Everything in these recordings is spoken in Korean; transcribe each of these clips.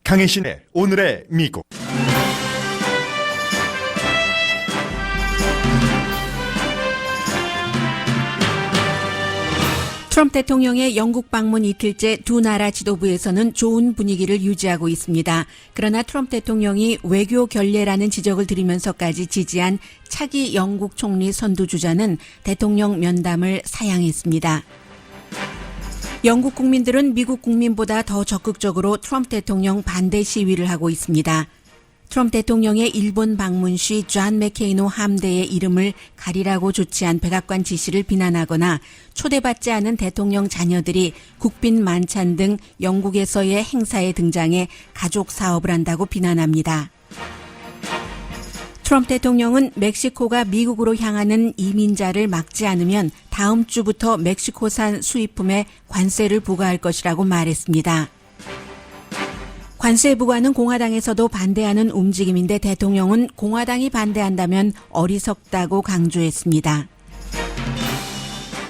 강혜신의 오늘의 미국. 트럼프 대통령의 영국 방문 이틀째 두 나라 지도부에서는 좋은 분위기를 유지하고 있습니다. 그러나 트럼프 대통령이 외교 결례라는 지적을 들으면서까지 지지한 차기 영국 총리 선두주자는 대통령 면담을 사양했습니다. 영국 국민들은 미국 국민보다 더 적극적으로 트럼프 대통령 반대 시위를 하고 있습니다. 트럼프 대통령의 일본 방문 시 존 맥케이노 함대의 이름을 가리라고 조치한 백악관 지시를 비난하거나 초대받지 않은 대통령 자녀들이 국빈 만찬 등 영국에서의 행사에 등장해 가족 사업을 한다고 비난합니다. 트럼프 대통령은 멕시코가 미국으로 향하는 이민자를 막지 않으면 다음 주부터 멕시코산 수입품에 관세를 부과할 것이라고 말했습니다. 관세 부과는 공화당에서도 반대하는 움직임인데 대통령은 공화당이 반대한다면 어리석다고 강조했습니다.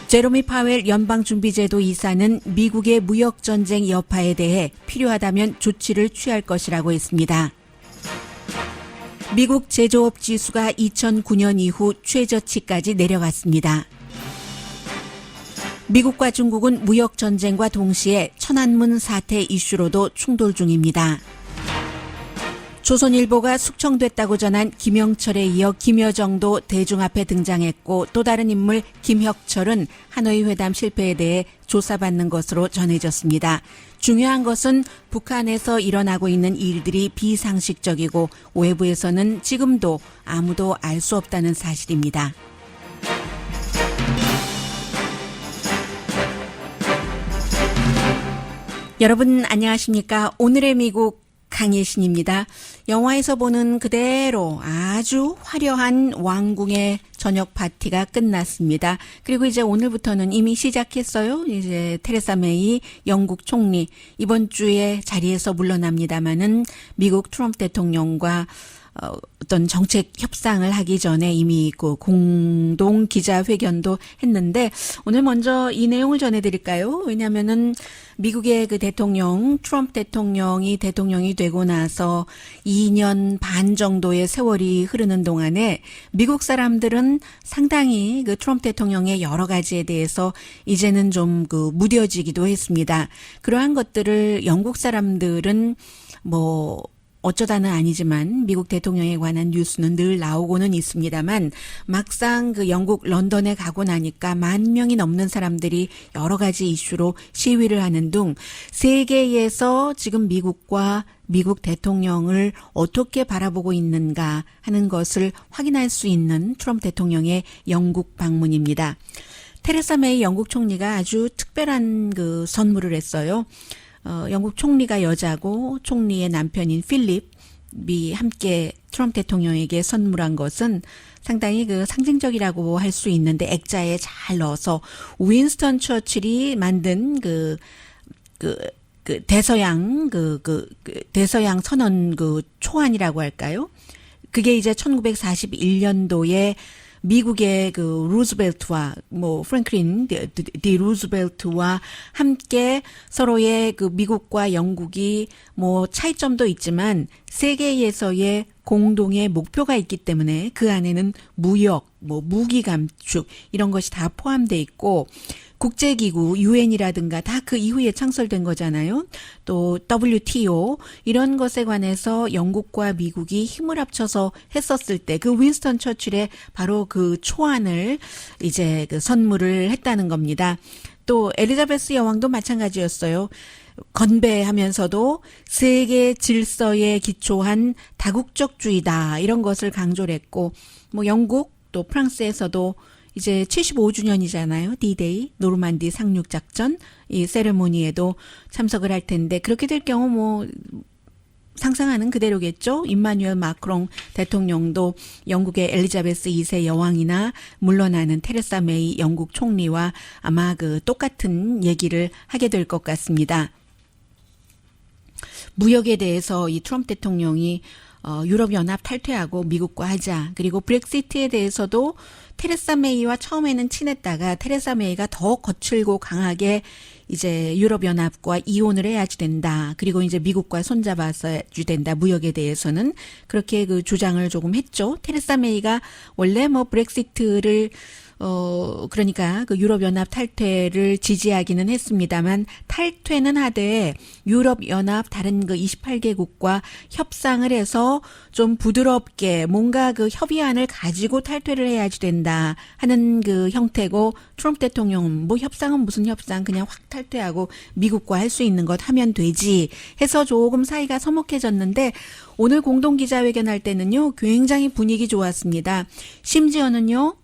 제로미 파웰 연방준비제도 이사는 미국의 무역전쟁 여파에 대해 필요하다면 조치를 취할 것이라고 했습니다. 미국 제조업 지수가 2009년 이후 최저치까지 내려갔습니다. 미국과 중국은 무역전쟁과 동시에 천안문 사태 이슈로도 충돌 중입니다. 조선일보가 숙청됐다고 전한 김영철에 이어 김여정도 대중 앞에 등장했고 또 다른 인물 김혁철은 하노이 회담 실패에 대해 조사받는 것으로 전해졌습니다. 중요한 것은 북한에서 일어나고 있는 일들이 비상식적이고 외부에서는 지금도 아무도 알 수 없다는 사실입니다. 여러분 안녕하십니까? 오늘의 미국 강혜신입니다. 영화에서 보는 그대로 아주 화려한 왕궁의 저녁 파티가 끝났습니다. 그리고 이제 오늘부터는 이미 시작했어요. 이제 테레사 메이 영국 총리 이번 주에 자리에서 물러납니다마는 미국 트럼프 대통령과 어떤 정책 협상을 하기 전에 이미 그 공동 기자회견도 했는데 오늘 먼저 이 내용을 전해드릴까요? 왜냐하면은 미국의 그 대통령 트럼프 대통령이 되고 나서 2년 반 정도의 세월이 흐르는 동안에 미국 사람들은 상당히 그 트럼프 대통령의 여러 가지에 대해서 이제는 좀 그 무뎌지기도 했습니다. 그러한 것들을 영국 사람들은 뭐 어쩌다는 아니지만 미국 대통령에 관한 뉴스는 늘 나오고는 있습니다만 막상 그 영국 런던에 가고 나니까 10,000명이 넘는 사람들이 여러 가지 이슈로 시위를 하는 등 세계에서 지금 미국과 미국 대통령을 어떻게 바라보고 있는가 하는 것을 확인할 수 있는 트럼프 대통령의 영국 방문입니다. 테레사 메이 영국 총리가 아주 특별한 그 선물을 했어요. 영국 총리가 여자고 총리의 남편인 필립이 함께 트럼프 대통령에게 선물한 것은 상당히 그 상징적이라고 할 수 있는데 액자에 잘 넣어서 윈스턴 처칠이 만든 대서양 대서양 선언 그 초안이라고 할까요? 그게 이제 1941년도에 미국의 그 루즈벨트와 프랭클린 디 루즈벨트와 함께 서로의 그 미국과 영국이 차이점도 있지만 세계에서의 공동의 목표가 있기 때문에 그 안에는 무역, 무기 감축 이런 것이 다 포함되어 있고 국제기구 유엔이라든가 다 그 이후에 창설된 거잖아요. 또 WTO 이런 것에 관해서 영국과 미국이 힘을 합쳐서 했었을 때 그 윈스턴 처칠의 바로 그 초안을 이제 그 선물을 했다는 겁니다. 또 엘리자베스 여왕도 마찬가지였어요. 건배하면서도 세계 질서에 기초한 다국적주의다 이런 것을 강조를 했고 영국 또 프랑스에서도 이제 75주년이잖아요. D-Day, 노르만디 상륙작전 이 세레모니에도 참석을 할 텐데 그렇게 될 경우 상상하는 그대로겠죠. 임마누엘 마크롱 대통령도 영국의 엘리자베스 2세 여왕이나 물러나는 테레사 메이 영국 총리와 아마 그 똑같은 얘기를 하게 될 것 같습니다. 무역에 대해서 이 트럼프 대통령이 유럽연합 탈퇴하고 미국과 하자. 그리고 브렉시트에 대해서도 테레사 메이와 처음에는 친했다가 테레사 메이가 더 거칠고 강하게 이제 유럽연합과 이혼을 해야지 된다. 그리고 이제 미국과 손잡아서야지 된다. 무역에 대해서는 그렇게 그 주장을 조금 했죠. 테레사 메이가 원래 뭐 브렉시트를 그러니까 그 유럽연합 탈퇴를 지지하기는 했습니다만 탈퇴는 하되 유럽연합 다른 그 28개국과 협상을 해서 좀 부드럽게 뭔가 그 협의안을 가지고 탈퇴를 해야지 된다 하는 그 형태고 트럼프 대통령은 뭐 협상은 무슨 협상 그냥 확 탈퇴하고 미국과 할 수 있는 것 하면 되지 해서 조금 사이가 서먹해졌는데 오늘 공동기자회견 할 때는요 굉장히 분위기 좋았습니다. 심지어는요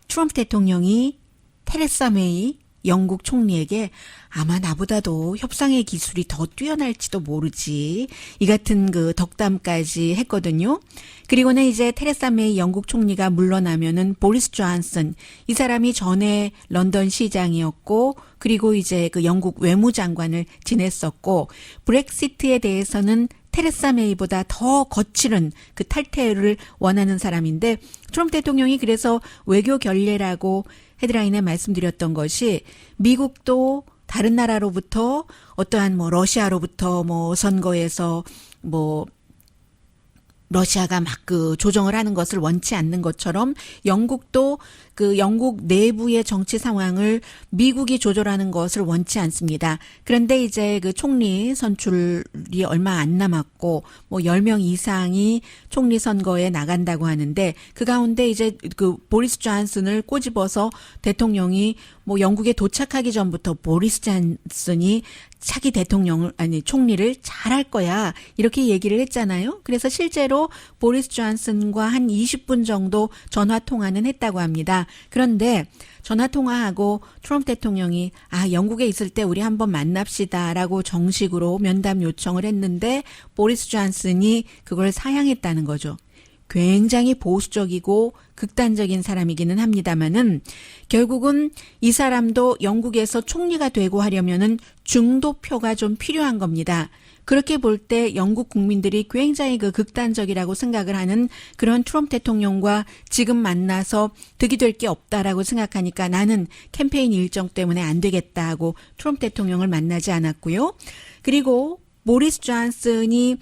트럼프 대통령이 테레사 메이 영국 총리에게 아마 나보다도 협상의 기술이 더 뛰어날지도 모르지 이 같은 그 덕담까지 했거든요. 그리고는 이제 테레사 메이 영국 총리가 물러나면은 보리스 존슨 이 사람이 전에 런던 시장이었고 그리고 이제 그 영국 외무장관을 지냈었고 브렉시트에 대해서는 테레사 메이보다 더 거칠은 그 탈퇴를 원하는 사람인데 트럼프 대통령이 그래서 외교 결례라고 헤드라인에 말씀드렸던 것이 미국도 다른 나라로부터 어떠한 뭐 러시아로부터 뭐 선거에서 뭐 러시아가 막 그 조정을 하는 것을 원치 않는 것처럼 영국도 그 영국 내부의 정치 상황을 미국이 조절하는 것을 원치 않습니다. 그런데 이제 그 총리 선출이 얼마 안 남았고 뭐 10명 이상이 총리 선거에 나간다고 하는데 그 가운데 이제 그 보리스 존슨을 꼬집어서 대통령이 뭐 영국에 도착하기 전부터 보리스 존슨이 차기 대통령을 아니 총리를 잘할 거야 이렇게 얘기를 했잖아요. 그래서 실제로 보리스 존슨과 한 20분 정도 전화 통화는 했다고 합니다. 그런데 전화 통화하고 트럼프 대통령이 영국에 있을 때 우리 한번 만납시다라고 정식으로 면담 요청을 했는데 보리스 존슨이 그걸 사양했다는 거죠. 굉장히 보수적이고 극단적인 사람이기는 합니다만은 결국은 이 사람도 영국에서 총리가 되고 하려면은 중도표가 좀 필요한 겁니다. 그렇게 볼 때 영국 국민들이 굉장히 그 극단적이라고 생각을 하는 그런 트럼프 대통령과 지금 만나서 득이 될 게 없다라고 생각하니까 나는 캠페인 일정 때문에 안 되겠다 하고 트럼프 대통령을 만나지 않았고요. 그리고 보리스 존슨이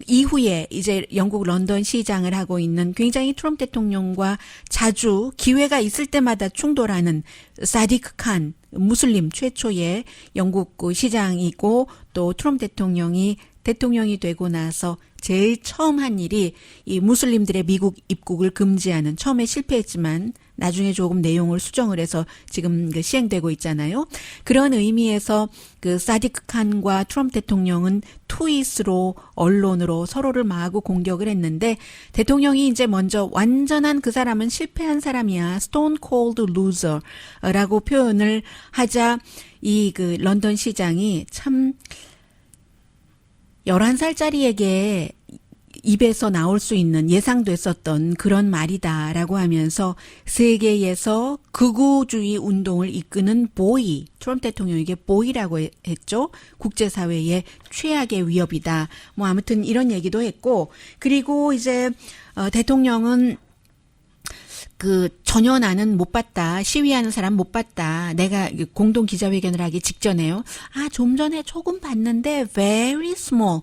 이후에 이제 영국 런던 시장을 하고 있는 굉장히 트럼프 대통령과 자주 기회가 있을 때마다 충돌하는 사디크 칸 무슬림 최초의 영국 시장이고 또 트럼프 대통령이 되고 나서 제일 처음 한 일이 이 무슬림들의 미국 입국을 금지하는 처음에 실패했지만 나중에 조금 내용을 수정을 해서 지금 시행되고 있잖아요. 그런 의미에서 그 사디크 칸과 트럼프 대통령은 트윗으로 언론으로 서로를 마구 공격을 했는데 대통령이 이제 먼저 완전한 그 사람은 실패한 사람이야. Stone Cold Loser라고 표현을 하자 이 그 런던 시장이 참 11살짜리에게 입에서 나올 수 있는 예상됐었던 그런 말이다라고 하면서 세계에서 극우주의 운동을 이끄는 보이, 트럼프 대통령에게 보이라고 했죠. 국제사회의 최악의 위협이다. 뭐 아무튼 이런 얘기도 했고 그리고 이제 대통령은 전혀 나는 못 봤다. 시위하는 사람 못 봤다. 내가 공동 기자회견을 하기 직전에요. 좀 전에 조금 봤는데 very small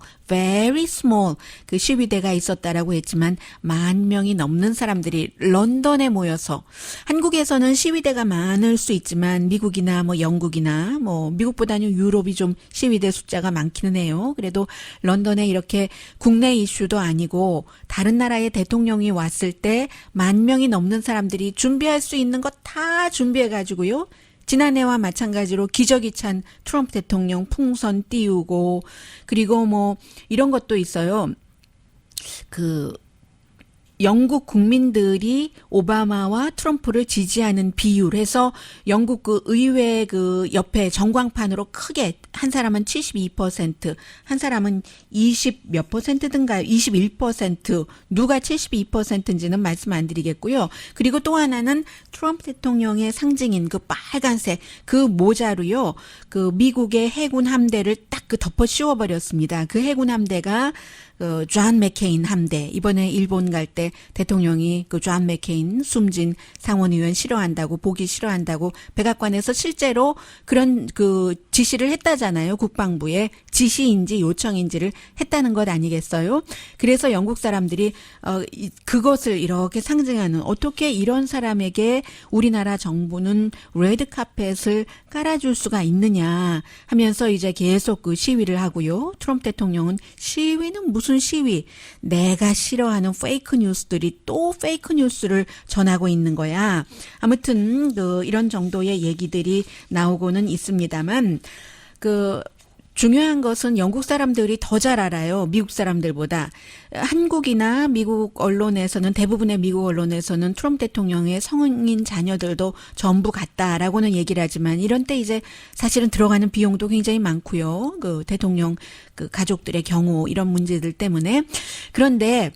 그 시위대가 있었다라고 했지만 10,000명이 넘는 사람들이 런던에 모여서 한국에서는 시위대가 많을 수 있지만 미국이나 뭐 영국이나 뭐 미국보다는 유럽이 좀 시위대 숫자가 많기는 해요. 그래도 런던에 이렇게 국내 이슈도 아니고 다른 나라의 대통령이 왔을 때 10,000명이 넘는 사람들이 준비할 수 있는 것 다 준비해가지고요. 지난해와 마찬가지로 기저귀 찬 트럼프 대통령 풍선 띄우고 그리고 뭐 이런 것도 있어요. 영국 국민들이 오바마와 트럼프를 지지하는 비율에서 영국 그 의회 그 옆에 전광판으로 크게 한 사람은 72%, 한 사람은 20 몇 퍼센트든가요? 21%, 누가 72%인지는 말씀 안 드리겠고요. 그리고 또 하나는 트럼프 대통령의 상징인 그 빨간색 그 모자로요. 그 미국의 해군 함대를 딱 그 덮어 씌워버렸습니다. 그 해군 함대가 존 맥케인 함대. 이번에 일본 갈 때 대통령이 그 존 맥케인 숨진 상원의원 싫어한다고, 보기 싫어한다고 백악관에서 실제로 그런 그 지시를 했다잖아요. 국방부에 지시인지 요청인지를 했다는 것 아니겠어요? 그래서 영국 사람들이 그것을 이렇게 상징하는, 어떻게 이런 사람에게 우리나라 정부는 레드카펫을 깔아줄 수가 있느냐 하면서 이제 계속 그 시위를 하고요. 트럼프 대통령은 시위는 무슨 시위? 내가 싫어하는 페이크 뉴스들이 또 페이크 뉴스를 전하고 있는 거야. 아무튼 이런 정도의 얘기들이 나오고는 있습니다만 중요한 것은 영국 사람들이 더 잘 알아요. 미국 사람들보다. 한국이나 미국 언론에서는, 대부분의 미국 언론에서는 트럼프 대통령의 성인 자녀들도 전부 같다라고는 얘기를 하지만, 이런 때 이제 사실은 들어가는 비용도 굉장히 많고요. 그 대통령 그 가족들의 경우 이런 문제들 때문에. 그런데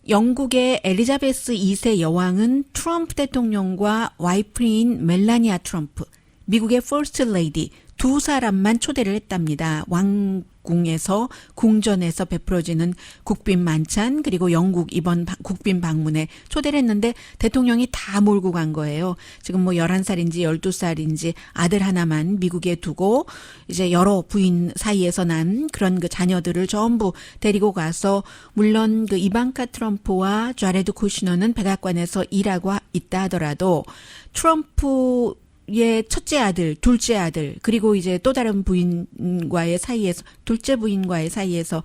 영국의 엘리자베스 2세 여왕은 트럼프 대통령과 와이프인 멜라니아 트럼프, 미국의 퍼스트 레이디 두 사람만 초대를 했답니다. 왕궁에서, 궁전에서 베풀어지는 국빈 만찬, 그리고 영국 이번 국빈 방문에 초대를 했는데 대통령이 다 몰고 간 거예요. 지금 뭐 11살인지 12살인지 아들 하나만 미국에 두고 이제 여러 부인 사이에서 난 그런 그 자녀들을 전부 데리고 가서, 물론 그 이방카 트럼프와 자레드 쿠시너는 백악관에서 일하고 있다 하더라도 트럼프 의 첫째 아들, 둘째 아들, 그리고 이제 또 다른 부인과의 사이에서, 둘째 부인과의 사이에서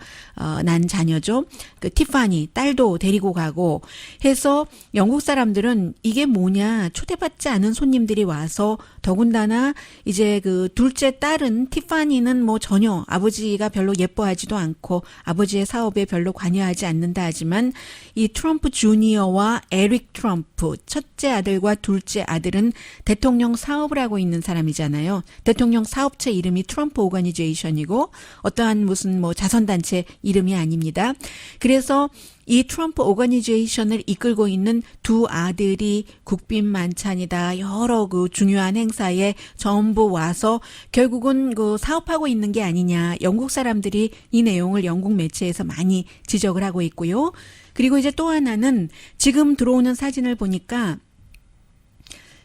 난 자녀죠. 그 티파니 딸도 데리고 가고 해서 영국 사람들은 이게 뭐냐, 초대받지 않은 손님들이 와서, 더군다나 이제 그 둘째 딸은, 티파니는 뭐 전혀 아버지가 별로 예뻐하지도 않고 아버지의 사업에 별로 관여하지 않는다 하지만, 이 트럼프 주니어와 에릭 트럼프, 첫째 아들과 둘째 아들은 대통령 사업을 하고 있는 사람이잖아요. 대통령 사업체 이름이 트럼프 오거니제이션이고 어떠한 무슨 뭐 자선단체 이름이 아닙니다. 그래서 이 트럼프 오거니제이션을 이끌고 있는 두 아들이 국빈 만찬이다, 여러 그 중요한 행사에 전부 와서 결국은 그 사업하고 있는 게 아니냐, 영국 사람들이 이 내용을 영국 매체에서 많이 지적을 하고 있고요. 그리고 이제 또 하나는 지금 들어오는 사진을 보니까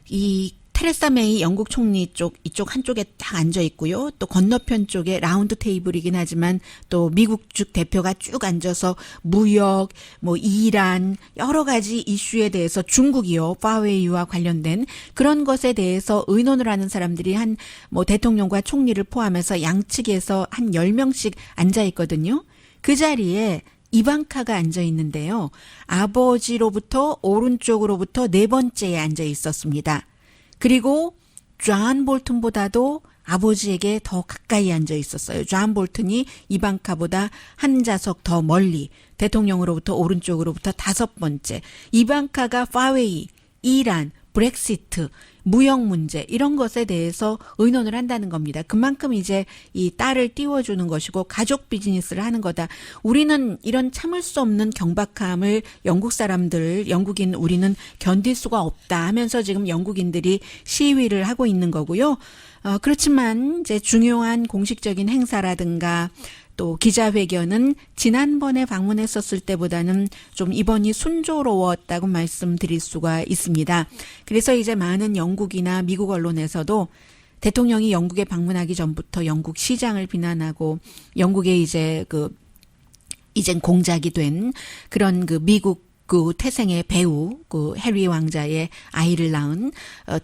이 테레사 메이 영국 총리 쪽, 이쪽 한쪽에 딱 앉아 있고요. 또 건너편 쪽에 라운드 테이블이긴 하지만 또 미국 측 대표가 쭉 앉아서 무역, 뭐 이란, 여러 가지 이슈에 대해서, 중국이요, 파웨이와 관련된 그런 것에 대해서 의논을 하는 사람들이 한 뭐 대통령과 총리를 포함해서 양측에서 한 10명씩 앉아 있거든요. 그 자리에 이방카가 앉아 있는데요. 아버지로부터 오른쪽으로부터 네 번째에 앉아 있었습니다. 그리고 존 볼튼보다도 아버지에게 더 가까이 앉아 있었어요. 존 볼튼이 이방카보다 한 좌석 더 멀리, 대통령으로부터 오른쪽으로부터 다섯 번째. 이방카가 파웨이, 이란, 브렉시트, 무역 문제, 이런 것에 대해서 의논을 한다는 겁니다. 그만큼 이제 이 딸을 띄워주는 것이고 가족 비즈니스를 하는 거다. 우리는 이런 참을 수 없는 경박함을 영국 사람들, 영국인 우리는 견딜 수가 없다 하면서 지금 영국인들이 시위를 하고 있는 거고요. 그렇지만 이제 중요한 공식적인 행사라든가 또 기자회견은 지난번에 방문했었을 때보다는 좀 이번이 순조로웠다고 말씀드릴 수가 있습니다. 그래서 이제 많은 영국이나 미국 언론에서도 대통령이 영국에 방문하기 전부터 영국 시장을 비난하고, 영국에 이제 이젠 공작이 된 그런 그 미국 그 태생의 배우, 그 해리 왕자의 아이를 낳은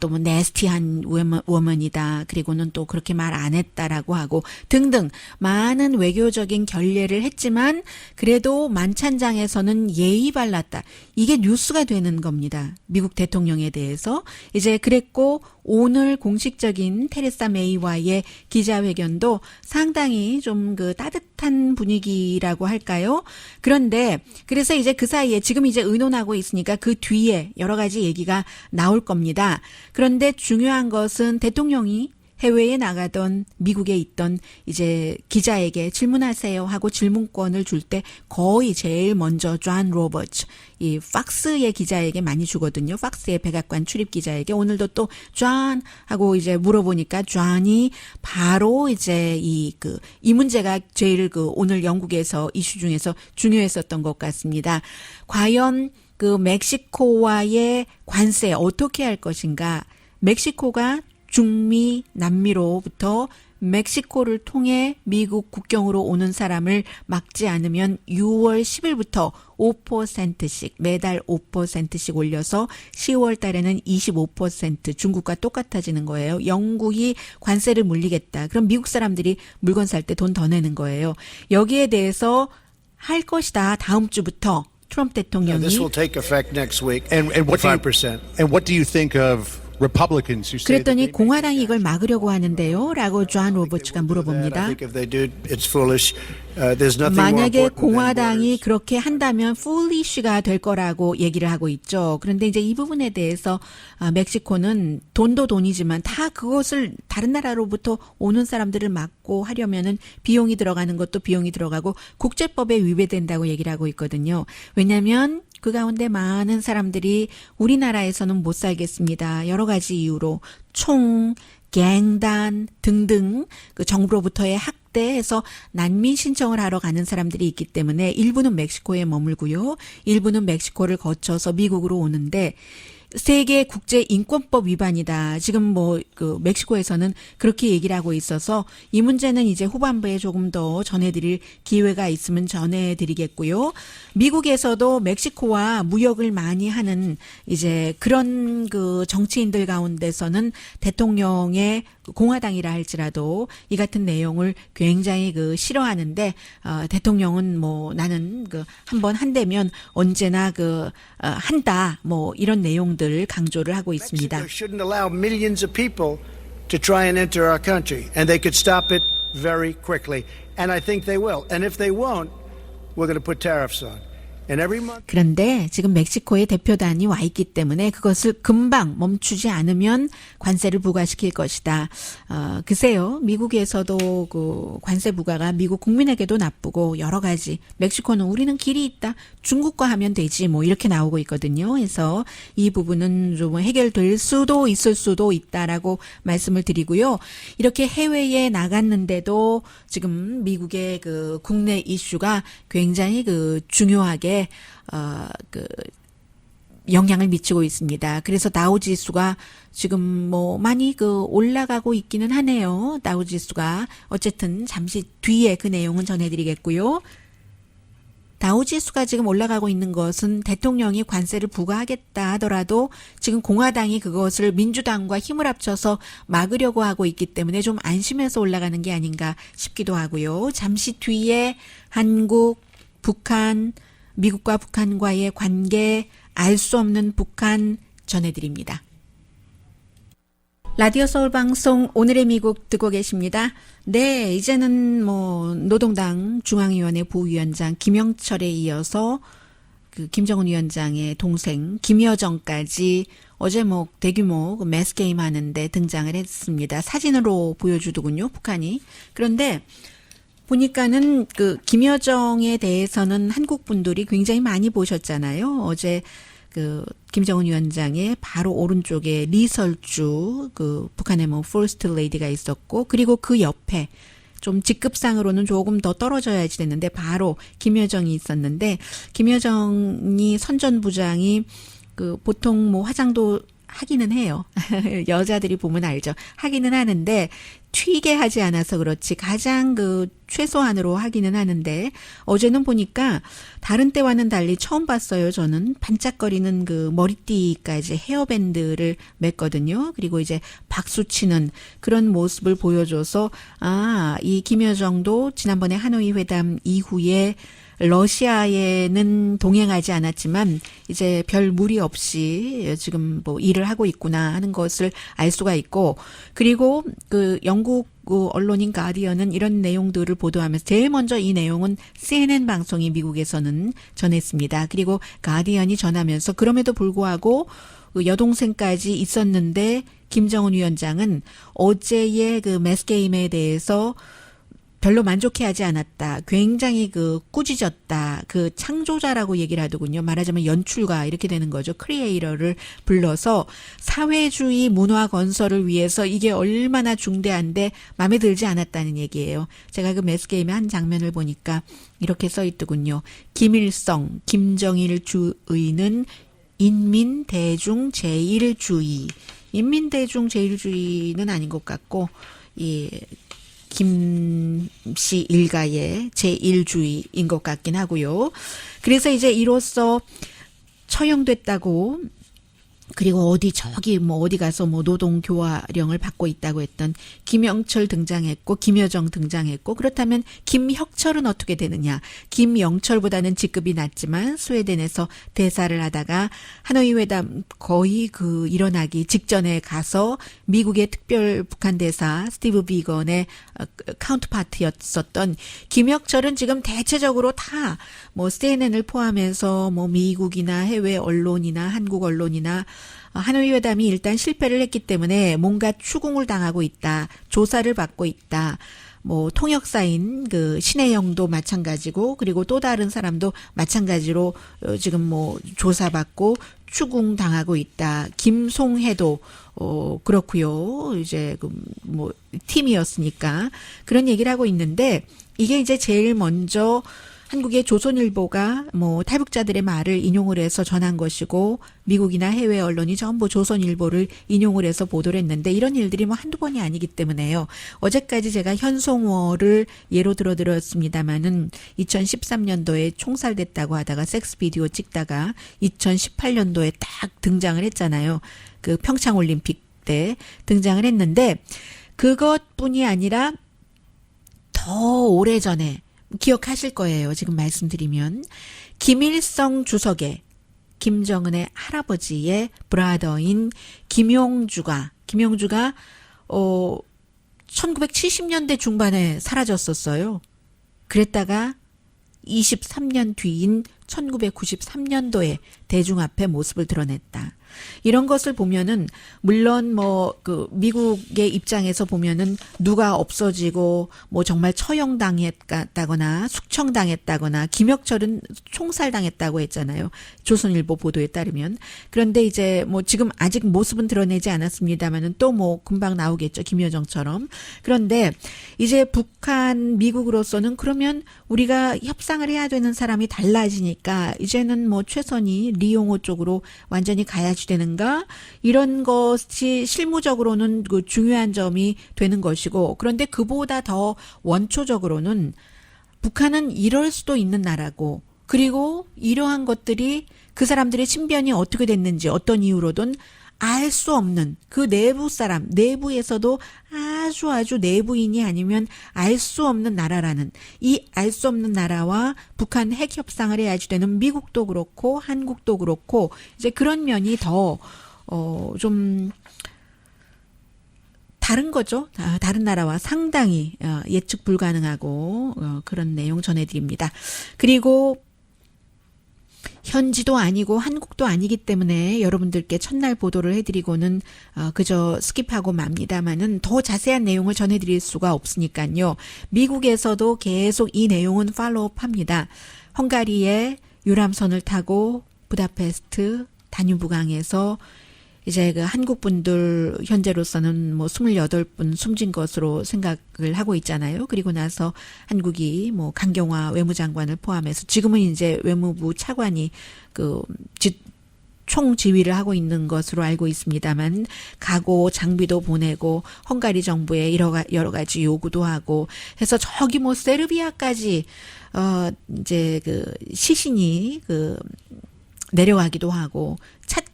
또 뭐 네스티한 워먼이다. 그리고는 또 그렇게 말 안 했다라고 하고 등등 많은 외교적인 결례를 했지만 그래도 만찬장에서는 예의 발랐다. 이게 뉴스가 되는 겁니다. 미국 대통령에 대해서. 이제 그랬고 오늘 공식적인 테레사 메이와의 기자회견도 상당히 좀 그 따뜻한 분위기라고 할까요? 그런데 그래서 이제 그 사이에 지금 이제 의논하고 있으니까 그 뒤에 여러 가지 얘기가 나올 겁니다. 그런데 중요한 것은 대통령이 해외에 나가던 미국에 있던 이제 기자에게 질문하세요 하고 질문권을 줄 때 거의 제일 먼저 존 로버츠 이 팍스의 기자에게 많이 주거든요. 팍스의 백악관 출입 기자에게 오늘도 또 존 하고 이제 물어보니까 존이 바로 이제 이 문제가 제일 오늘 영국에서 이슈 중에서 중요했었던 것 같습니다. 과연 멕시코와의 관세 어떻게 할 것인가? 멕시코가 중미, 남미로부터 멕시코를 통해 미국 국경으로 오는 사람을 막지 않으면 6월 10일부터 5%씩 매달 5%씩 올려서 10월 달에는 25% 중국과 똑같아지는 거예요. 영국이 관세를 물리겠다. 그럼 미국 사람들이 물건 살 때 돈 더 내는 거예요. 여기에 대해서 할 것이다. 다음 주부터 트럼프 대통령이 This will take effect next week. And 5%. And what do you think of Republicans who say that 그랬더니 they may 공화당이 이걸 막으려고 하는데요? 라고 존 로버츠가 I 물어봅니다. think if they do, it's foolish. There's nothing more 만약에 important than 공화당이 borders. 그렇게 한다면 foolish가 될 거라고 얘기를 하고 있죠. 그런데 이제 이 부분에 대해서 멕시코는 돈도 돈이지만 다 그것을 다른 나라로부터 오는 사람들을 막고 하려면은 비용이 들어가는 것도 비용이 들어가고 국제법에 위배된다고 얘기를 하고 있거든요. 왜냐하면 그 가운데 많은 사람들이 우리나라에서는 못 살겠습니다. 여러 가지 이유로 총, 갱단 등등 정부로부터의 학대해서 난민 신청을 하러 가는 사람들이 있기 때문에 일부는 멕시코에 머물고요. 일부는 멕시코를 거쳐서 미국으로 오는데 세계 국제 인권법 위반이다. 지금 멕시코에서는 그렇게 얘기를 하고 있어서 이 문제는 이제 후반부에 조금 더 전해드릴 기회가 있으면 전해드리겠고요. 미국에서도 멕시코와 무역을 많이 하는 이제 그런 정치인들 가운데서는 대통령의 공화당이라 할지라도 이 같은 내용을 굉장히 싫어하는데 대통령은 나는 한번 한다면 언제나 한다 이런 내용들 강조를 하고 있습니다. Mexico shouldn't allow millions of people to try and enter our country, and they could stop it very quickly. And I think they will. And if they won't, we're going to put tariffs on. And every month. 그런데 지금 멕시코의 대표단이 와 있기 때문에 그것을 금방 멈추지 않으면 관세를 부과시킬 것이다. 글쎄요. 미국에서도 관세 부과가 미국 국민에게도 나쁘고 여러 가지. 멕시코는 우리는 길이 있다. 중국과 하면 되지. 이렇게 나오고 있거든요. 그래서 이 부분은 좀 해결될 수도 있을 수도 있다라고 말씀을 드리고요. 이렇게 해외에 나갔는데도 지금 미국의 국내 이슈가 굉장히 중요하게 영향을 미치고 있습니다. 그래서 다우지수가 지금 많이 올라가고 있기는 하네요. 다우지수가 어쨌든 잠시 뒤에 그 내용은 전해드리겠고요. 다우지수가 지금 올라가고 있는 것은 대통령이 관세를 부과하겠다 하더라도 지금 공화당이 그것을 민주당과 힘을 합쳐서 막으려고 하고 있기 때문에 좀 안심해서 올라가는 게 아닌가 싶기도 하고요. 잠시 뒤에 한국, 북한, 미국과 북한과의 관계, 알 수 없는 북한 전해드립니다. 라디오 서울 방송 오늘의 미국 듣고 계십니다. 네, 이제는 노동당 중앙위원회 부위원장 김영철에 이어서 김정은 위원장의 동생 김여정까지 어제 대규모 매스게임 하는데 등장을 했습니다. 사진으로 보여주더군요, 북한이. 그런데 보니까는 김여정에 대해서는 한국 분들이 굉장히 많이 보셨잖아요. 어제 김정은 위원장의 바로 오른쪽에 리설주 북한의 퍼스트 레이디가 있었고 그리고 그 옆에 좀 직급상으로는 조금 더 떨어져야지 됐는데 바로 김여정이 있었는데 김여정이 선전부장이 보통 화장도 하기는 해요. 여자들이 보면 알죠. 하기는 하는데 튀게 하지 않아서 그렇지 가장 최소한으로 하기는 하는데 어제는 보니까 다른 때와는 달리 처음 봤어요. 저는 반짝거리는 머리띠까지 헤어밴드를 맸거든요. 그리고 이제 박수치는 그런 모습을 보여줘서 이 김여정도 지난번에 하노이 회담 이후에 러시아에는 동행하지 않았지만 이제 별 무리 없이 지금 뭐 일을 하고 있구나 하는 것을 알 수가 있고, 그리고 그 영국 그 언론인 가디언은 이런 내용들을 보도하면서 제일 먼저 이 내용은 CNN 방송이 미국에서는 전했습니다. 그리고 가디언이 전하면서 그럼에도 불구하고 그 여동생까지 있었는데 김정은 위원장은 어제의 그 매스게임에 대해서 별로 만족해하지 않았다. 굉장히 그 꾸짖었다. 그 창조자라고 얘기를 하더군요. 말하자면 연출가 이렇게 되는 거죠. 크리에이터를 불러서 사회주의 문화 건설을 위해서 이게 얼마나 중대한데 마음에 들지 않았다는 얘기예요. 제가 그 매스게임의 한 장면을 보니까 이렇게 써 있더군요. 김일성, 김정일 주의는 인민대중제일주의. 인민대중제일주의는 아닌 것 같고, 예. 김씨 일가의 제1주의인 것 같긴 하고요. 그래서 이제 이로써 처형됐다고, 그리고 어디 가서 뭐 노동교화령을 받고 있다고 했던 김영철 등장했고, 김여정 등장했고, 그렇다면 김혁철은 어떻게 되느냐. 김영철보다는 직급이 낮지만 스웨덴에서 대사를 하다가 하노이 회담 거의 그 일어나기 직전에 가서 미국의 특별 북한 대사 스티브 비건의 카운트파트였었던 김혁철은 지금 대체적으로 다 뭐 CNN을 포함해서 뭐 미국이나 해외 언론이나 한국 언론이나 하노이 회담이 일단 실패를 했기 때문에 뭔가 추궁을 당하고 있다. 조사를 받고 있다. 뭐 통역사인 그 신혜영도 마찬가지고, 그리고 또 다른 사람도 마찬가지로 지금 뭐 조사받고 추궁 당하고 있다. 김송혜도 그렇고요. 이제 그 뭐 팀이었으니까 그런 얘기를 하고 있는데, 이게 이제 제일 먼저 한국의 조선일보가 뭐 탈북자들의 말을 인용을 해서 전한 것이고, 미국이나 해외 언론이 전부 조선일보를 인용을 해서 보도를 했는데, 이런 일들이 뭐 한두 번이 아니기 때문에요. 어제까지 제가 현송월을 예로 들었습니다마는 2013년도에 총살됐다고 하다가 섹스 비디오 찍다가 2018년도에 딱 등장을 했잖아요. 그 평창올림픽 때 등장을 했는데, 그것뿐이 아니라 더 오래전에 기억하실 거예요. 지금 말씀드리면 김일성 주석의, 김정은의 할아버지의 브라더인 김용주가 1970년대 중반에 사라졌었어요. 그랬다가 23년 뒤인 1993년도에 대중 앞에 모습을 드러냈다. 이런 것을 보면은, 물론 뭐 그 미국의 입장에서 보면은 누가 없어지고 뭐 정말 처형당했다거나 숙청당했다거나, 김혁철은 총살당했다고 했잖아요. 조선일보 보도에 따르면. 그런데 이제 뭐 지금 아직 모습은 드러내지 않았습니다만은 또 뭐 금방 나오겠죠. 김여정처럼. 그런데 이제 북한, 미국으로서는 그러면 우리가 협상을 해야 되는 사람이 달라지니까 이제는 뭐 최선이 리용호 쪽으로 완전히 가야지 되는가, 이런 것이 실무적으로는 그 중요한 점이 되는 것이고, 그런데 그보다 더 원초적으로는 북한은 이럴 수도 있는 나라고, 그리고 이러한 것들이 그 사람들의 신변이 어떻게 됐는지 어떤 이유로든 알 수 없는 그 내부 사람, 내부에서도 아주 내부인이 아니면 알 수 없는 나라라는, 이 알 수 없는 나라와 북한 핵 협상을 해야지 되는 미국도 그렇고 한국도 그렇고, 이제 그런 면이 더 좀 다른 거죠. 다른 나라와 상당히 예측 불가능하고 그런 내용 전해드립니다. 그리고 현지도 아니고 한국도 아니기 때문에 여러분들께 첫날 보도를 해드리고는 그저 스킵하고 맙니다만은 더 자세한 내용을 전해드릴 수가 없으니까요. 미국에서도 계속 이 내용은 팔로우합니다. 헝가리의 유람선을 타고 부다페스트 다뉴브강에서 이제 그 한국 분들 현재로서는 뭐 28분 숨진 것으로 생각을 하고 있잖아요. 그리고 나서 한국이 뭐 강경화 외무장관을 포함해서, 지금은 이제 외무부 차관이 그 총지휘를 하고 있는 것으로 알고 있습니다만, 가고 장비도 보내고 헝가리 정부에 여러 가지 요구도 하고 해서 저기 뭐 세르비아까지 이제 그 시신이 그 내려가기도 하고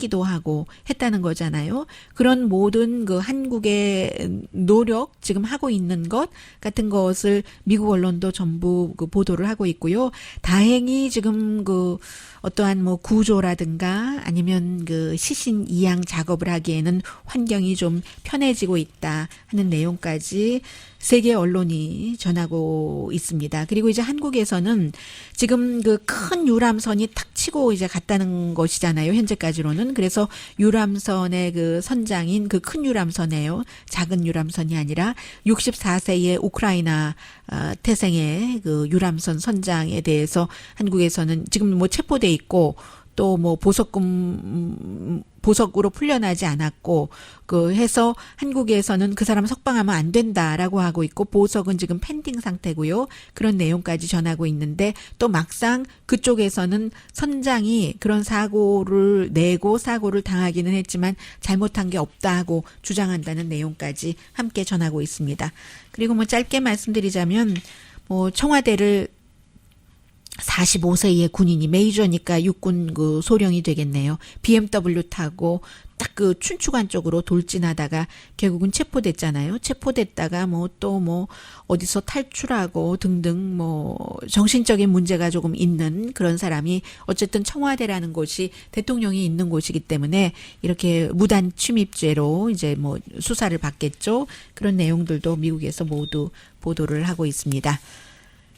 찾기도 하고 했다는 거잖아요. 그런 모든 그 한국의 노력 지금 하고 있는 것 같은 것을 미국 언론도 전부 그 보도를 하고 있고요. 다행히 지금 그 어떠한 뭐 구조라든가 아니면 그 시신 이양 작업을 하기에는 환경이 좀 편해지고 있다 하는 내용까지 세계 언론이 전하고 있습니다. 그리고 이제 한국에서는 지금 그 큰 유람선이 탁 치고 이제 갔다는 것이잖아요. 현재까지로는. 그래서 유람선의 그 선장인 그 큰 유람선이에요. 작은 유람선이 아니라 64세의 우크라이나 태생의 그 유람선 선장에 대해서 한국에서는 지금 뭐 체포돼 있고 또 뭐 보석으로 풀려나지 않았고 그 해서 한국에서는 그 사람 석방하면 안 된다라고 하고 있고 보석은 지금 펜딩 상태고요. 그런 내용까지 전하고 있는데 또 막상 그쪽에서는 선장이 그런 사고를 내고 사고를 당하기는 했지만 잘못한 게 없다고 주장한다는 내용까지 함께 전하고 있습니다. 그리고 뭐 짧게 말씀드리자면 뭐 청와대를 45세의 군인이 메이저니까 육군 그 소령이 되겠네요. BMW 타고 딱 그 춘추관 쪽으로 돌진하다가 결국은 체포됐잖아요. 체포됐다가 뭐 또 뭐 어디서 탈출하고 등등 뭐 정신적인 문제가 조금 있는 그런 사람이 어쨌든 청와대라는 곳이 대통령이 있는 곳이기 때문에 이렇게 무단 침입죄로 이제 뭐 수사를 받겠죠. 그런 내용들도 미국에서 모두 보도를 하고 있습니다.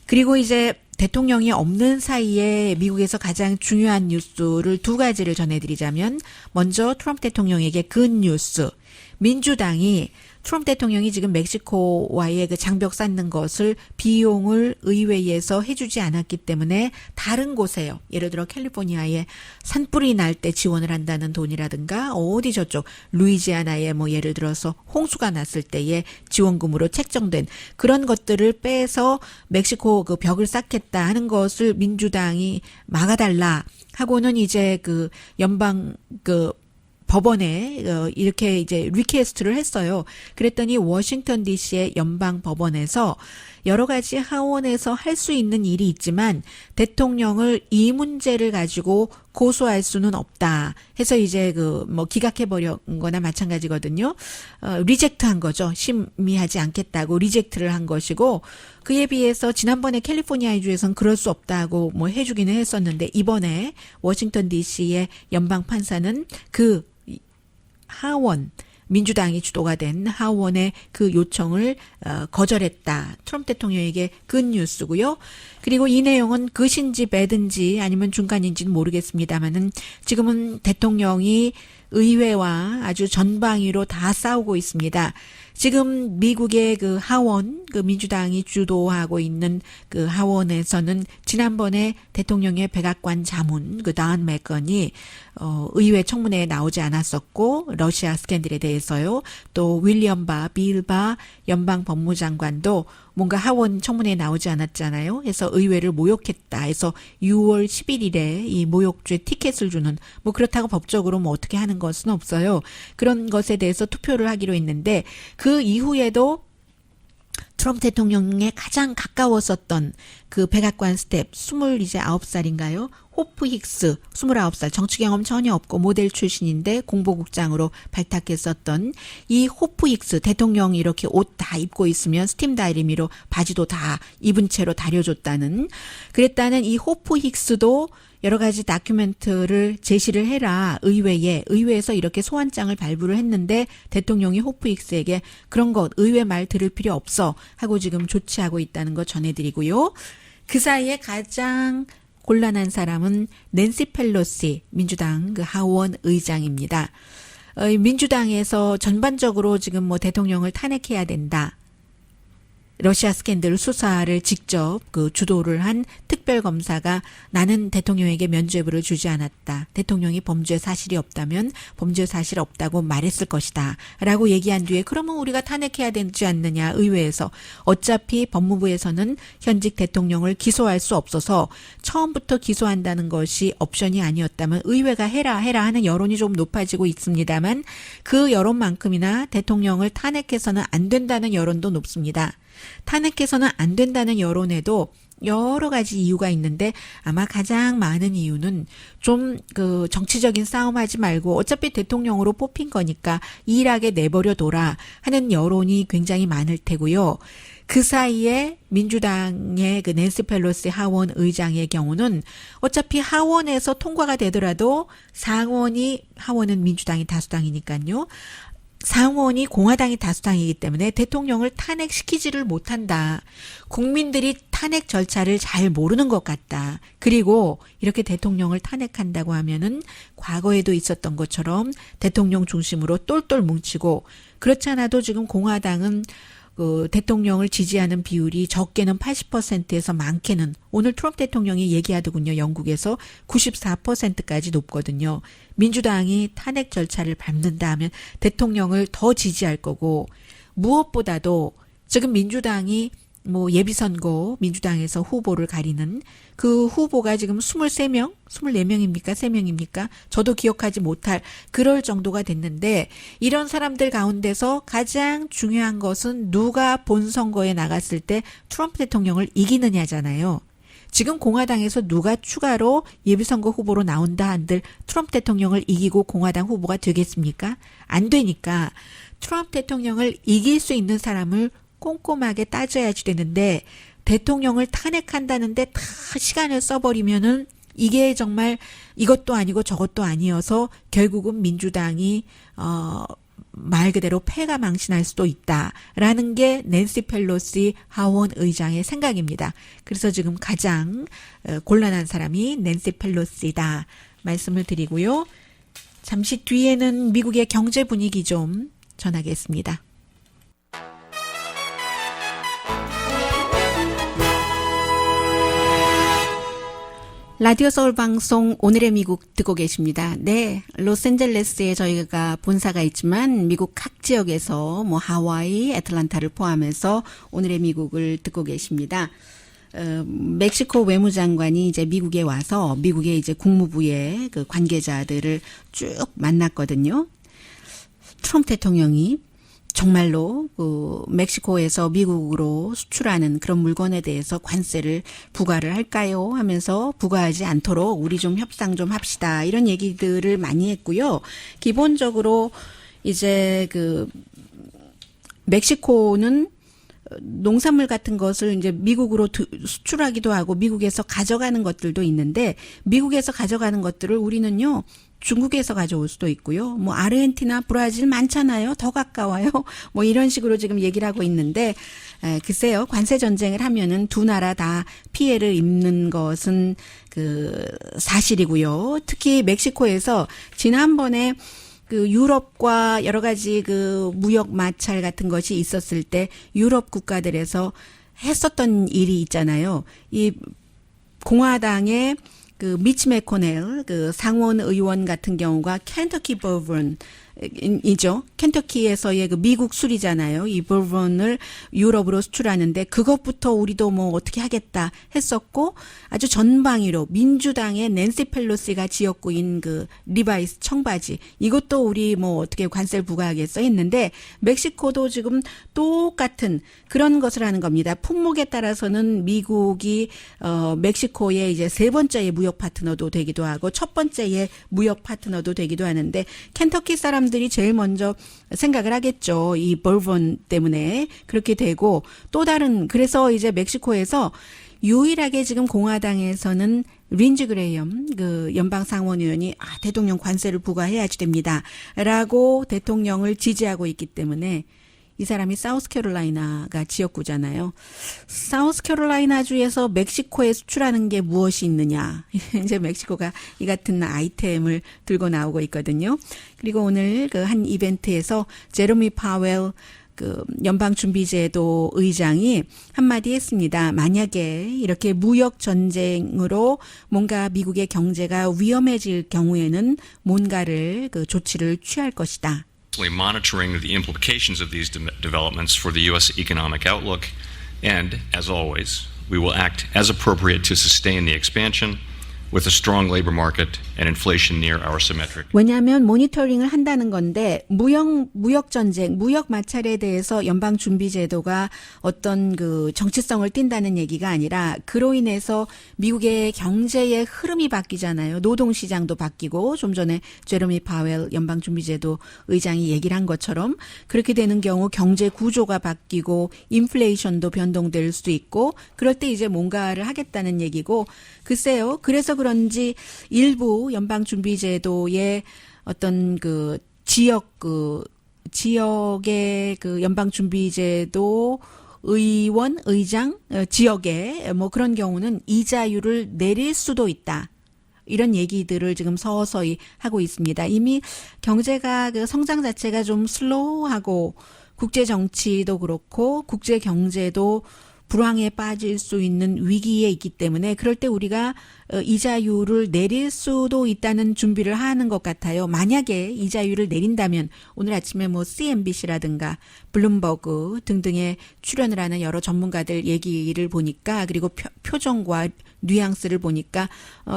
그리고 이제 대통령이 없는 사이에 미국에서 가장 중요한 뉴스를 두 가지를 전해드리자면 먼저 트럼프 대통령에게 근 뉴스. 민주당이 트럼프 대통령이 지금 멕시코와의 그 장벽 쌓는 것을 비용을 의회에서 해주지 않았기 때문에 다른 곳에요. 예를 들어 캘리포니아에 산불이 날 때 지원을 한다는 돈이라든가 어디 저쪽 루이지아나에 뭐 예를 들어서 홍수가 났을 때의 지원금으로 책정된 그런 것들을 빼서 멕시코 그 벽을 쌓겠다 하는 것을 민주당이 막아달라 하고는 이제 그 연방 그 법원에 이렇게 이제 리퀘스트를 했어요. 그랬더니 워싱턴 DC의 연방 법원에서 여러 가지 하원에서 할 수 있는 일이 있지만 대통령을 이 문제를 가지고 고소할 수는 없다. 해서 이제 그 뭐 기각해 버린 거나 마찬가지거든요. 리젝트 한 거죠. 심의하지 않겠다고 리젝트를 한 것이고 그에 비해서 지난번에 캘리포니아 주에서는 그럴 수 없다고 뭐 해주기는 했었는데 이번에 워싱턴 DC의 연방 판사는 그 하원 민주당이 주도가 된 하원의 그 요청을 거절했다. 트럼프 대통령에게 근 뉴스고요. 그리고 이 내용은 굿인지 배든지 아니면 중간인지는 모르겠습니다만은 지금은 대통령이 의회와 아주 전방위로 다 싸우고 있습니다. 지금 미국의 그 하원, 그 민주당이 주도하고 있는 그 하원에서는 지난번에 대통령의 백악관 자문, 그 다은 맥건이 의회 청문회에 나오지 않았었고 러시아 스캔들에 대해서요. 또 윌리엄 바, 빌 바 연방 법무장관도 뭔가 하원 청문회에 나오지 않았잖아요. 해서 의회를 모욕했다 해서 6월 11일에 이 모욕죄 티켓을 주는 뭐 그렇다고 법적으로 뭐 어떻게 하는 것은 없어요. 그런 것에 대해서 투표를 하기로 했는데 그 이후에도 트럼프 대통령에 가장 가까웠었던 그 백악관 스텝 29살인가요? 호프 힉스 29살 정치 경험 전혀 없고 모델 출신인데 공보국장으로 발탁했었던 이 호프 힉스 대통령이 이렇게 옷 다 입고 있으면 스팀 다이리미로 바지도 다 입은 채로 다려줬다는 그랬다는 이 호프 힉스도 여러 가지 다큐멘트를 제시를 해라 의회에서 이렇게 소환장을 발부를 했는데 대통령이 호프 힉스에게 그런 것 의회 말 들을 필요 없어 하고 지금 조치하고 있다는 거 전해드리고요. 그 사이에 가장 곤란한 사람은 낸시 펠로시 민주당 그 하원 의장입니다. 민주당에서 전반적으로 지금 뭐 대통령을 탄핵해야 된다. 러시아 스캔들 수사를 직접 그 주도를 한 특별검사가 나는 대통령에게 면죄부를 주지 않았다. 대통령이 범죄 사실이 없다면 범죄 사실 없다고 말했을 것이다. 라고 얘기한 뒤에 그러면 우리가 탄핵해야 되지 않느냐 의회에서. 어차피 법무부에서는 현직 대통령을 기소할 수 없어서 처음부터 기소한다는 것이 옵션이 아니었다면 의회가 해라 하는 여론이 좀 높아지고 있습니다만 그 여론만큼이나 대통령을 탄핵해서는 안 된다는 여론도 높습니다. 탄핵해서는 안 된다는 여론에도 여러 가지 이유가 있는데 아마 가장 많은 이유는 좀 그 정치적인 싸움하지 말고 어차피 대통령으로 뽑힌 거니까 일하게 내버려둬라 하는 여론이 굉장히 많을 테고요. 그 사이에 민주당의 그 낸시 펠로시 하원 의장의 경우는 어차피 하원에서 통과가 되더라도 하원은 민주당이 다수당이니까요. 상원이 공화당이 다수당이기 때문에 대통령을 탄핵시키지를 못한다. 국민들이 탄핵 절차를 잘 모르는 것 같다. 그리고 이렇게 대통령을 탄핵한다고 하면은 과거에도 있었던 것처럼 대통령 중심으로 똘똘 뭉치고 그렇지 않아도 지금 공화당은 그 대통령을 지지하는 비율이 적게는 80%에서 많게는 오늘 트럼프 대통령이 얘기하더군요. 영국에서 94%까지 높거든요. 민주당이 탄핵 절차를 밟는다 하면 대통령을 더 지지할 거고 무엇보다도 지금 민주당이 뭐 예비선거 민주당에서 후보를 가리는 그 후보가 지금 23명, 24명입니까? 3명입니까? 저도 기억하지 못할 그럴 정도가 됐는데 이런 사람들 가운데서 가장 중요한 것은 누가 본선거에 나갔을 때 트럼프 대통령을 이기느냐잖아요. 지금 공화당에서 누가 추가로 예비선거 후보로 나온다 한들 트럼프 대통령을 이기고 공화당 후보가 되겠습니까? 안 되니까 트럼프 대통령을 이길 수 있는 사람을 꼼꼼하게 따져야지 되는데 대통령을 탄핵한다는데 다 시간을 써버리면은 이게 정말 이것도 아니고 저것도 아니어서 결국은 민주당이 말 그대로 패가 망신할 수도 있다라는 게 낸시 펠로시 하원 의장의 생각입니다. 그래서 지금 가장 곤란한 사람이 낸시 펠로시다 말씀을 드리고요. 잠시 뒤에는 미국의 경제 분위기 좀 전하겠습니다. 라디오 서울 방송 오늘의 미국 듣고 계십니다. 네, 로스앤젤레스에 저희가 본사가 있지만 미국 각 지역에서 뭐 하와이, 애틀란타를 포함해서 오늘의 미국을 듣고 계십니다. 멕시코 외무장관이 이제 미국에 와서 미국의 이제 국무부의 그 관계자들을 쭉 만났거든요. 트럼프 대통령이 정말로 그 멕시코에서 미국으로 수출하는 그런 물건에 대해서 관세를 부과를 할까요? 하면서 부과하지 않도록 우리 좀 협상 좀 합시다. 이런 얘기들을 많이 했고요. 기본적으로 이제 그 멕시코는 농산물 같은 것을 이제 미국으로 수출하기도 하고 미국에서 가져가는 것들도 있는데 미국에서 가져가는 것들을 우리는요. 중국에서 가져올 수도 있고요. 뭐 아르헨티나, 브라질 많잖아요. 더 가까워요. 뭐 이런 식으로 지금 얘기를 하고 있는데 글쎄요. 관세 전쟁을 하면은 두 나라 다 피해를 입는 것은 그 사실이고요. 특히 멕시코에서 지난번에 그 유럽과 여러 가지 그 무역 마찰 같은 것이 있었을 때 유럽 국가들에서 했었던 일이 있잖아요. 이 공화당의 그 미치 매코넬 그 상원 의원 같은 경우가 켄터키 버번이죠. 켄터키에서의 그 미국 술이잖아요. 이 버번을 유럽으로 수출하는데 그것부터 우리도 뭐 어떻게 하겠다 했었고 아주 전방위로 민주당의 낸시 펠로시가 지역구인 그 리바이스 청바지 이것도 우리 뭐 어떻게 관세를 부과하겠어 했는데 멕시코도 지금 똑같은 그런 것을 하는 겁니다. 품목에 따라서는 미국이 멕시코의 이제 세 번째의 무역 파트너도 되기도 하고 첫 번째의 무역 파트너도 되기도 하는데 켄터키 사람들이 제일 먼저 생각을 하겠죠. 이 버번 때문에 그렇게 되고 또 다른 그래서 이제 멕시코에서 유일하게 지금 공화당에서는 린지 그레이엄 그 연방 상원 의원이 대통령 관세를 부과해야지 됩니다라고 대통령을 지지하고 있기 때문에 이 사람이 사우스캐롤라이나가 지역구잖아요. 사우스캐롤라이나주에서 멕시코에 수출하는 게 무엇이 있느냐. 이제 멕시코가 이 같은 아이템을 들고 나오고 있거든요. 그리고 오늘 그 한 이벤트에서 제레미 파웰 그 연방준비제도 의장이 한마디 했습니다. 만약에 이렇게 무역 전쟁으로 뭔가 미국의 경제가 위험해질 경우에는 뭔가를 그 조치를 취할 것이다. Monitoring the implications of these developments for the U.S. economic outlook, and as always, we will act as appropriate to sustain the expansion with a strong labor market and inflation near our symmetric. 왜냐하면 모니터링을 한다는 건데 무역 전쟁, 무역 마찰에 대해서 연방 준비 제도가 어떤 그 정치성을 띈다는 얘기가 아니라 그로 인해서 미국의 경제의 흐름이 바뀌잖아요. 노동 시장도 바뀌고 좀 전에 제레미 파웰 연방 준비 제도 의장이 얘기를 한 것처럼 그렇게 되는 경우 경제 구조가 바뀌고 인플레이션도 변동될 수도 있고 그럴 때 이제 뭔가를 하겠다는 얘기고 글쎄요. 그래서 그런지 일부 연방준비제도의 어떤 그 지역의 그 연방준비제도 의원, 의장, 지역에 뭐 그런 경우는 이자율을 내릴 수도 있다. 이런 얘기들을 지금 서서히 하고 있습니다. 이미 경제가 그 성장 자체가 좀 슬로우하고 국제 정치도 그렇고 국제 경제도 불황에 빠질 수 있는 위기에 있기 때문에 그럴 때 우리가 이자율을 내릴 수도 있다는 준비를 하는 것 같아요. 만약에 이자율을 내린다면 오늘 아침에 뭐 CNBC라든가 블룸버그 등등에 출연을 하는 여러 전문가들 얘기를 보니까 그리고 표정과 뉘앙스를 보니까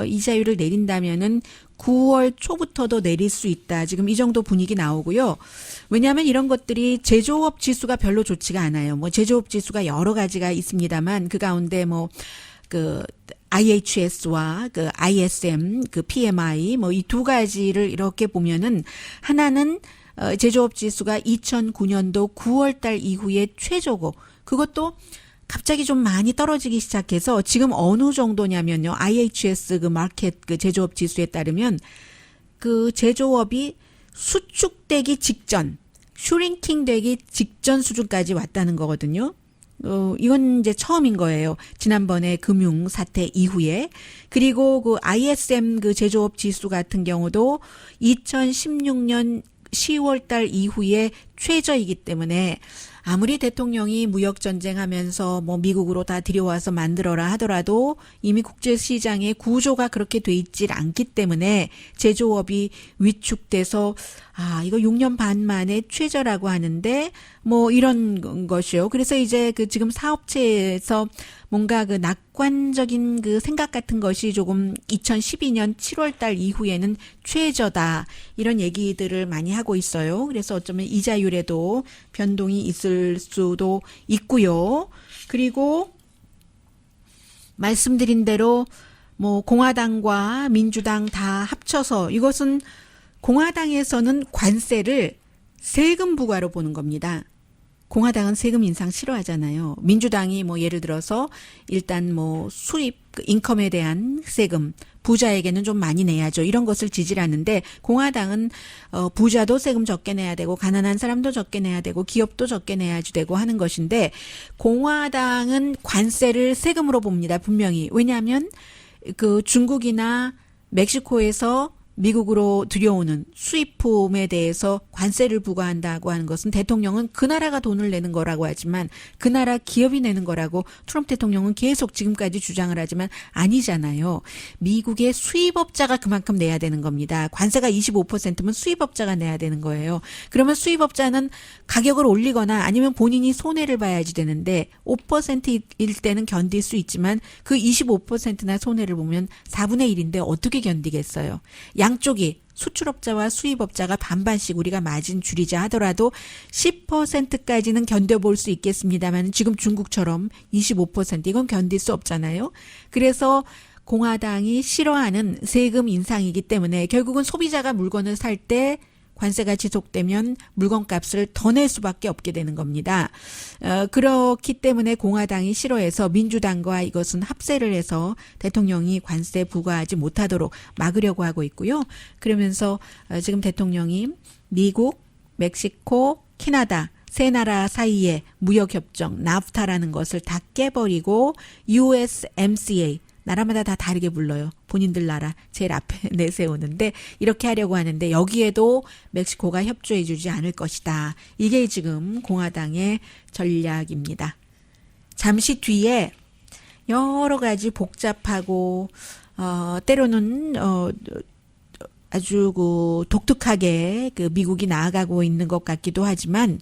이자율을 내린다면은 9월 초부터도 내릴 수 있다. 지금 이 정도 분위기 나오고요. 왜냐하면 이런 것들이 제조업 지수가 별로 좋지가 않아요. 뭐 제조업 지수가 여러 가지가 있습니다만 그 가운데 뭐 그 IHS와 그 ISM, 그 PMI 뭐 이 두 가지를 이렇게 보면은 하나는 제조업 지수가 2009년도 9월 달 이후에 최저고 그것도 갑자기 좀 많이 떨어지기 시작해서 지금 어느 정도냐면요. IHS 그 마켓 그 제조업 지수에 따르면 그 제조업이 수축되기 직전, 슈링킹 되기 직전 수준까지 왔다는 거거든요. 이건 이제 처음인 거예요. 지난번에 금융 사태 이후에. 그리고 그 ISM 그 제조업 지수 같은 경우도 2016년 10월 달 이후에 최저이기 때문에 아무리 대통령이 무역 전쟁하면서 뭐 미국으로 다 들여와서 만들어라 하더라도 이미 국제 시장의 구조가 그렇게 돼 있질 않기 때문에 제조업이 위축돼서 이거 6년 반 만에 최저라고 하는데 뭐 이런 것이요. 그래서 이제 그 지금 사업체에서 뭔가 그 낙관적인 그 생각 같은 것이 조금 2012년 7월 달 이후에는 최저다. 이런 얘기들을 많이 하고 있어요. 그래서 어쩌면 이자율에도 변동이 있을 수도 있고요. 그리고 말씀드린 대로 뭐 공화당과 민주당 다 합쳐서 이것은 공화당에서는 관세를 세금 부과로 보는 겁니다. 공화당은 세금 인상 싫어하잖아요. 민주당이 뭐 예를 들어서 일단 뭐 수입 인컴에 대한 세금 부자에게는 좀 많이 내야죠. 이런 것을 지지를 하는데 공화당은 부자도 세금 적게 내야 되고 가난한 사람도 적게 내야 되고 기업도 적게 내야지 되고 하는 것인데 공화당은 관세를 세금으로 봅니다. 분명히. 왜냐하면 그 중국이나 멕시코에서 미국으로 들여오는 수입품에 대해서 관세를 부과한다고 하는 것은 대통령은 그 나라가 돈을 내는 거라고 하지만 그 나라 기업이 내는 거라고 트럼프 대통령은 계속 지금까지 주장을 하지만 아니잖아요. 미국의 수입업자가 그만큼 내야 되는 겁니다. 관세가 25%면 수입업자가 내야 되는 거예요. 그러면 수입업자는 가격을 올리거나 아니면 본인이 손해를 봐야지 되는데 5%일 때는 견딜 수 있지만 그 25%나 손해를 보면 4분의 1인데 어떻게 견디겠어요. 양쪽이 수출업자와 수입업자가 반반씩 우리가 마진 줄이자 하더라도 10%까지는 견뎌볼 수 있겠습니다만 지금 중국처럼 25% 이건 견딜 수 없잖아요. 그래서 공화당이 싫어하는 세금 인상이기 때문에 결국은 소비자가 물건을 살 때 관세가 지속되면 물건값을 더 낼 수밖에 없게 되는 겁니다. 그렇기 때문에 공화당이 싫어해서 민주당과 이것은 합세를 해서 대통령이 관세 부과하지 못하도록 막으려고 하고 있고요. 그러면서 지금 대통령이 미국, 멕시코, 캐나다 세 나라 사이에 무역협정 나프타라는 것을 다 깨버리고 USMCA 나라마다 다 다르게 불러요. 본인들 나라 제일 앞에 내세우는데 이렇게 하려고 하는데 여기에도 멕시코가 협조해 주지 않을 것이다. 이게 지금 공화당의 전략입니다. 잠시 뒤에 여러 가지 복잡하고 때로는 아주 그 독특하게 그 미국이 나아가고 있는 것 같기도 하지만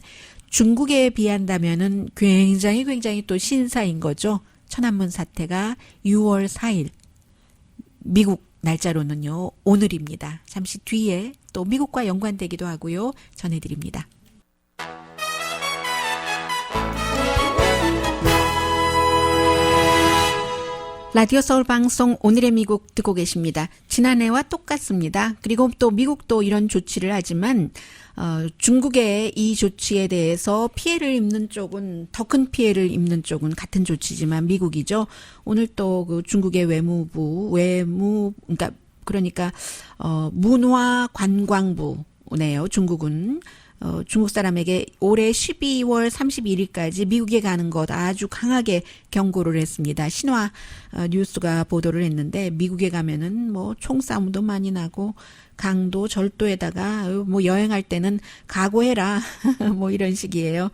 중국에 비한다면은 굉장히 또 신사인 거죠. 천안문 사태가 6월 4일 미국 날짜로는요, 오늘입니다. 잠시 뒤에 또 미국과 연관되기도 하고요, 전해드립니다. 라디오 서울 방송 오늘의 미국 듣고 계십니다. 지난해와 똑같습니다. 그리고 또 미국도 이런 조치를 하지만 중국의 이 조치에 대해서 피해를 입는 쪽은 더 큰 피해를 입는 쪽은 같은 조치지만 미국이죠. 오늘 또 그 중국의 그러니까 문화관광부네요. 중국은 중국 사람에게 올해 12월 31일까지 미국에 가는 것 아주 강하게 경고를 했습니다. 신화 뉴스가 보도를 했는데 미국에 가면은 뭐 총싸움도 많이 나고 강도 절도에다가 뭐 여행할 때는 각오해라 뭐 이런 식이에요.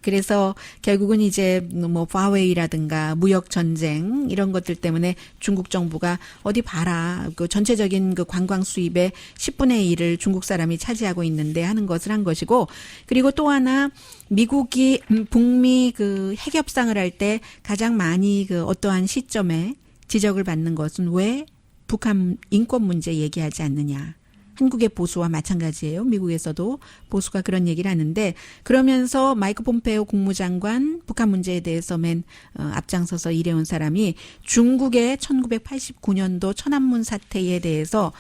그래서 결국은 이제 뭐 파웨이라든가 무역 전쟁 이런 것들 때문에 중국 정부가 어디 봐라 그 전체적인 그 관광 수입의 10분의 1을 중국 사람이 차지하고 있는데 하는 것을 한 것이고, 그리고 또 하나 미국이 북미 그 핵 협상을 할 때 가장 많이 그 어떠한 시점에 지적을 받는 것은 왜 북한 인권 문제 얘기하지 않느냐. 한국의 보수와 마찬가지예요. 미국에서도 보수가 그런 얘기를 하는데, 그러면서 마이크 폼페이오 국무장관 북한 문제에 대해서 맨 앞장서서 일해온 사람이 중국의 1989년도 천안문 사태에 대해서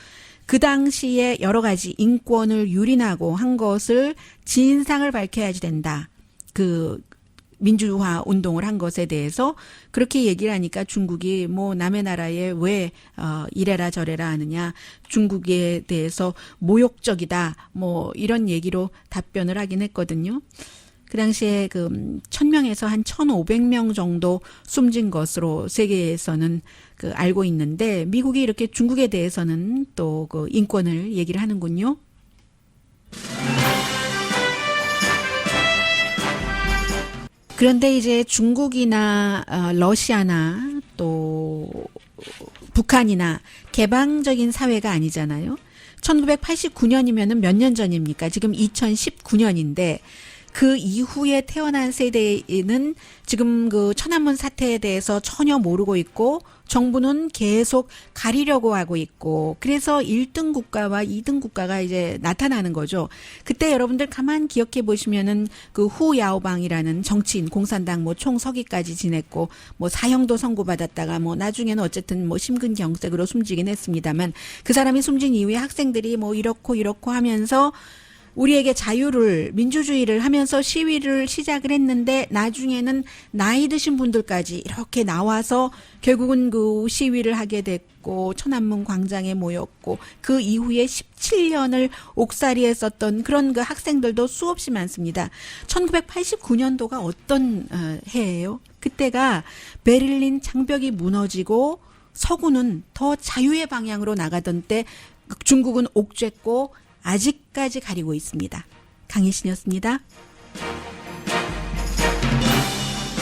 그 당시에 여러 가지 인권을 유린하고 한 것을 진상을 밝혀야지 된다. 그 민주화 운동을 한 것에 대해서 그렇게 얘기를 하니까 중국이 뭐 남의 나라에 왜 이래라 저래라 하느냐, 중국에 대해서 모욕적이다 뭐 이런 얘기로 답변을 하긴 했거든요. 그 당시에 그 1000명에서 한 1500명 정도 숨진 것으로 세계에서는 그 알고 있는데, 미국이 이렇게 중국에 대해서는 또 그 인권을 얘기를 하는군요. 그런데 이제 중국이나 러시아나 또 북한이나 개방적인 사회가 아니잖아요. 1989년이면은 몇 년 전입니까? 지금 2019년인데 그 이후에 태어난 세대는 지금 그 천안문 사태에 대해서 전혀 모르고 있고 정부는 계속 가리려고 하고 있고, 그래서 1등 국가와 2등 국가가 이제 나타나는 거죠. 그때 여러분들 가만 기억해 보시면은 그 후야오방이라는 정치인, 공산당 뭐 총서기까지 지냈고 뭐 사형도 선고받았다가 뭐 나중에는 어쨌든 뭐 심근경색으로 숨지긴 했습니다만, 그 사람이 숨진 이후에 학생들이 뭐 이렇고 하면서 우리에게 자유를, 민주주의를 하면서 시위를 시작을 했는데, 나중에는 나이 드신 분들까지 이렇게 나와서 결국은 그 시위를 하게 됐고 천안문 광장에 모였고, 그 이후에 17년을 옥살이에 썼던 그런 그 학생들도 수없이 많습니다. 1989년도가 어떤 해예요? 그때가 베를린 장벽이 무너지고 서구는 더 자유의 방향으로 나가던 때 중국은 옥죄고 아직까지 가리고 있습니다. 강희신이었습니다.